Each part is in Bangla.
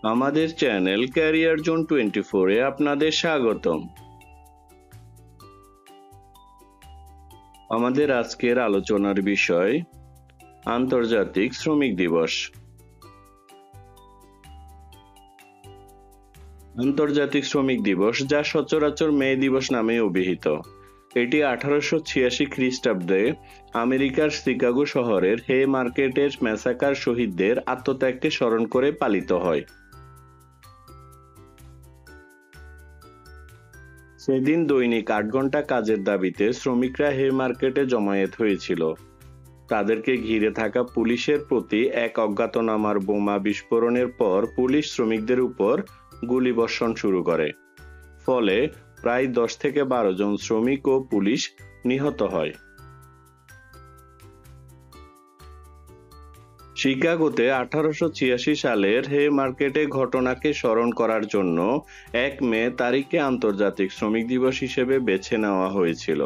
আমাদের চ্যানেল ক্যারিয়ার জোন 24 এ আপনাদের স্বাগতম। আমাদের আজকের আলোচনার বিষয় আন্তর্জাতিক শ্রমিক দিবস। আন্তর্জাতিক শ্রমিক দিবস, যা সচরাচর মে দিবস নামে অভিহিত, এটি 1886 খ্রিস্টাব্দে আমেরিকার শিকাগো শহরের হে মার্কেটের ম্যাসাকার শহীদদের আত্মত্যাগকে স্মরণ করে পালিত হয়। সেদিন দৈনিক 8 ঘন্টা কাজের দাবিতে শ্রমিকরা হে মার্কেটে জমায়েত হয়েছিল। তাদেরকে ঘিরে থাকা পুলিশের প্রতি এক অজ্ঞাতনামার বোমা বিস্ফোরণের পর পুলিশ শ্রমিকদের উপর গুলিবর্ষণ শুরু করে। ফলে প্রায় 10 থেকে 12 জন শ্রমিক ও পুলিশ নিহত হয়। শিকাগোতে 1886 সালের হে মার্কেটে ঘটনাকে স্মরণ করার জন্য 1 মে তারিখে আন্তর্জাতিক শ্রমিক দিবস হিসেবে বেছে নেওয়া হয়েছিল।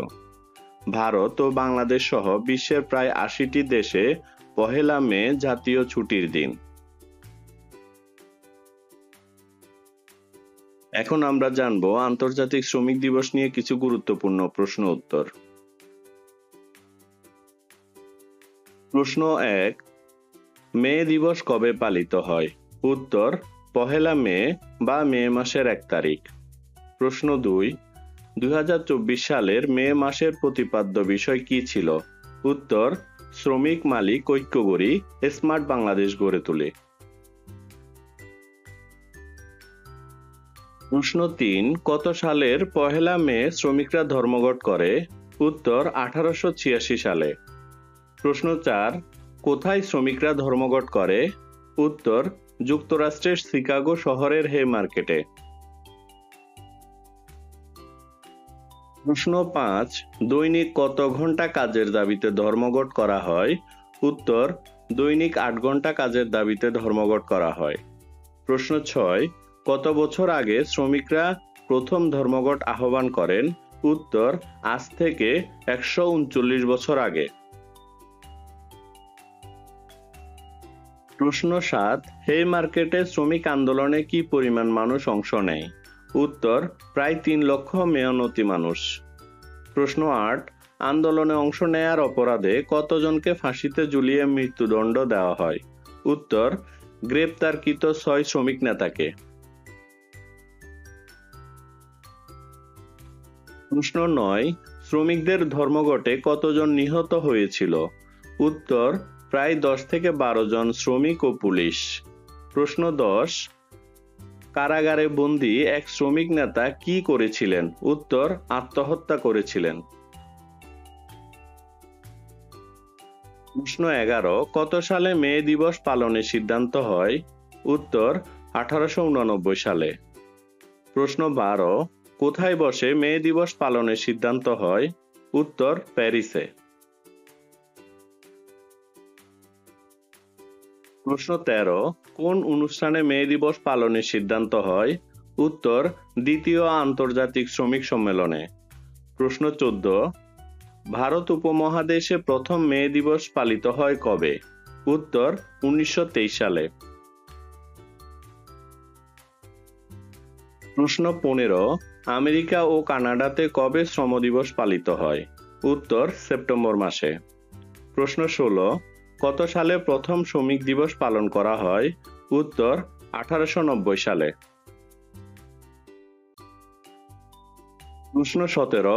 ভারত ও বাংলাদেশ সহ বিশ্বের প্রায় 80টি দেশে 1 মে জাতীয় ছুটির দিন। এখন আমরা জানব আন্তর্জাতিক শ্রমিক দিবস নিয়ে কিছু গুরুত্বপূর্ণ প্রশ্ন উত্তর। প্রশ্ন 1, মে দিবস কবে পালিত হয়? উত্তর 1 মে বা মে মাসের 1 তারিখ। প্রশ্ন 2, 2024 সালের মে মাসের প্রতিপাদ্য বিষয় কি ছিল? উত্তর শ্রমিক মালিক ঐক্য গড়ি, স্মার্ট বাংলাদেশ গড়ে তোলে। প্রশ্ন 3, কত সালের 1 মে শ্রমিকরা ধর্মঘট করে? উত্তর 1886 সালে। প্রশ্ন 4, কোথায় শ্রমিকরা ধর্মঘট করে? উত্তর যুক্তরাষ্ট্রের শিকাগো শহরের হে মার্কেটে। প্রশ্ন 5, দৈনিক কত ঘন্টা কাজের দাবিতে ধর্মঘট করা হয়? উত্তর দৈনিক 8 ঘন্টা কাজের দাবিতে ধর্মঘট করা হয়। প্রশ্ন 6, কত বছর আগে শ্রমিকরা প্রথম ধর্মঘট আহ্বান করেন? উত্তর আজ থেকে 139 বছর আগে। প্রশ্ন 7, হে মার্কেটে শ্রমিক আন্দোলনে কি পরিমাণ মানুষ অংশ নেয়? উত্তর প্রায় 3 লক্ষ মেহনতি মানুষ। প্রশ্ন 8, আন্দোলনে অংশ নেয়ার অপরাধে কতজনকে ফাঁসিতে ঝুলিয়ে মৃত্যুদণ্ড দেওয়া হয়? উত্তর গ্রেপ্তারকৃত 6 শ্রমিক নেতাকে। প্রশ্ন 9, শ্রমিকদের ধর্মঘটে কতজন নিহত হয়েছিল? উত্তর প্রায় 10 থেকে 12 জন শ্রমিক ও পুলিশ। প্রশ্ন 10, কারাগারে বন্দী এক শ্রমিক নেতা কি করেছিলেন? উত্তর আত্মহত্যা করেছিলেন। প্রশ্ন 11, কত সালে মে দিবস পালনের সিদ্ধান্ত হয়? উত্তর 1889 সালে। প্রশ্ন 12, কোথায় বসে মে দিবস পালনের সিদ্ধান্ত হয়? উত্তর প্যারিসে। প্রশ্ন 13, কোন অনুষ্ঠানে মে দিবস পালনের সিদ্ধান্ত হয়? উত্তর দ্বিতীয় আন্তর্জাতিক শ্রমিক সম্মেলনে। প্রশ্ন 14, ভারত উপমহাদেশে প্রথম মে দিবস পালিত হয় কবে? উত্তর 1923 সালে। প্রশ্ন 15, আমেরিকা ও কানাডাতে কবে শ্রম দিবস পালিত হয়? উত্তর সেপ্টেম্বর মাসে। প্রশ্ন 16, কত সালে প্রথম শ্রমিক দিবস পালন করা হয়? উত্তর 1890 সালে। প্রশ্ন 17,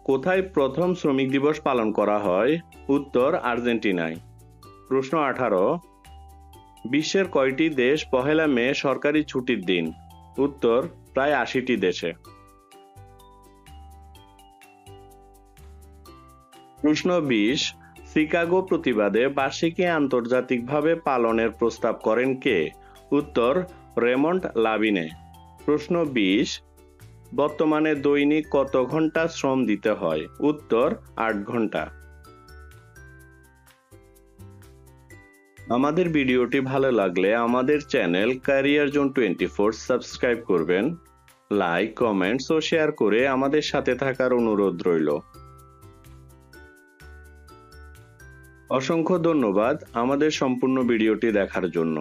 কোথায় প্রথম শ্রমিক দিবস পালন করা হয়? উত্তর আর্জেন্টিনায়। প্রশ্ন 18, বিশ্বের কয়টি দেশ 1 মে সরকারি ছুটির দিন? উত্তর প্রায় 80টি দেশে। প্রশ্ন 20, শিকাগো প্রতিবাদে বার্ষিকী আন্তর্জাতিকভাবে পালনের প্রস্তাব করেন কে? উত্তর রেমন্ড লাভিনে। প্রশ্ন 20, বর্তমানে দৈনিক কত ঘন্টা শ্রম দিতে হয়? উত্তর 8 ঘন্টা। আমাদের ভিডিওটি ভালো লাগলে আমাদের চ্যানেল ক্যারিয়ার জোন 24 সাবস্ক্রাইব করবেন। লাইক, কমেন্টস ও শেয়ার করে আমাদের সাথে থাকার অনুরোধ রইল। অসংখ্য ধন্যবাদ আমাদের সম্পূর্ণ ভিডিওটি দেখার জন্য।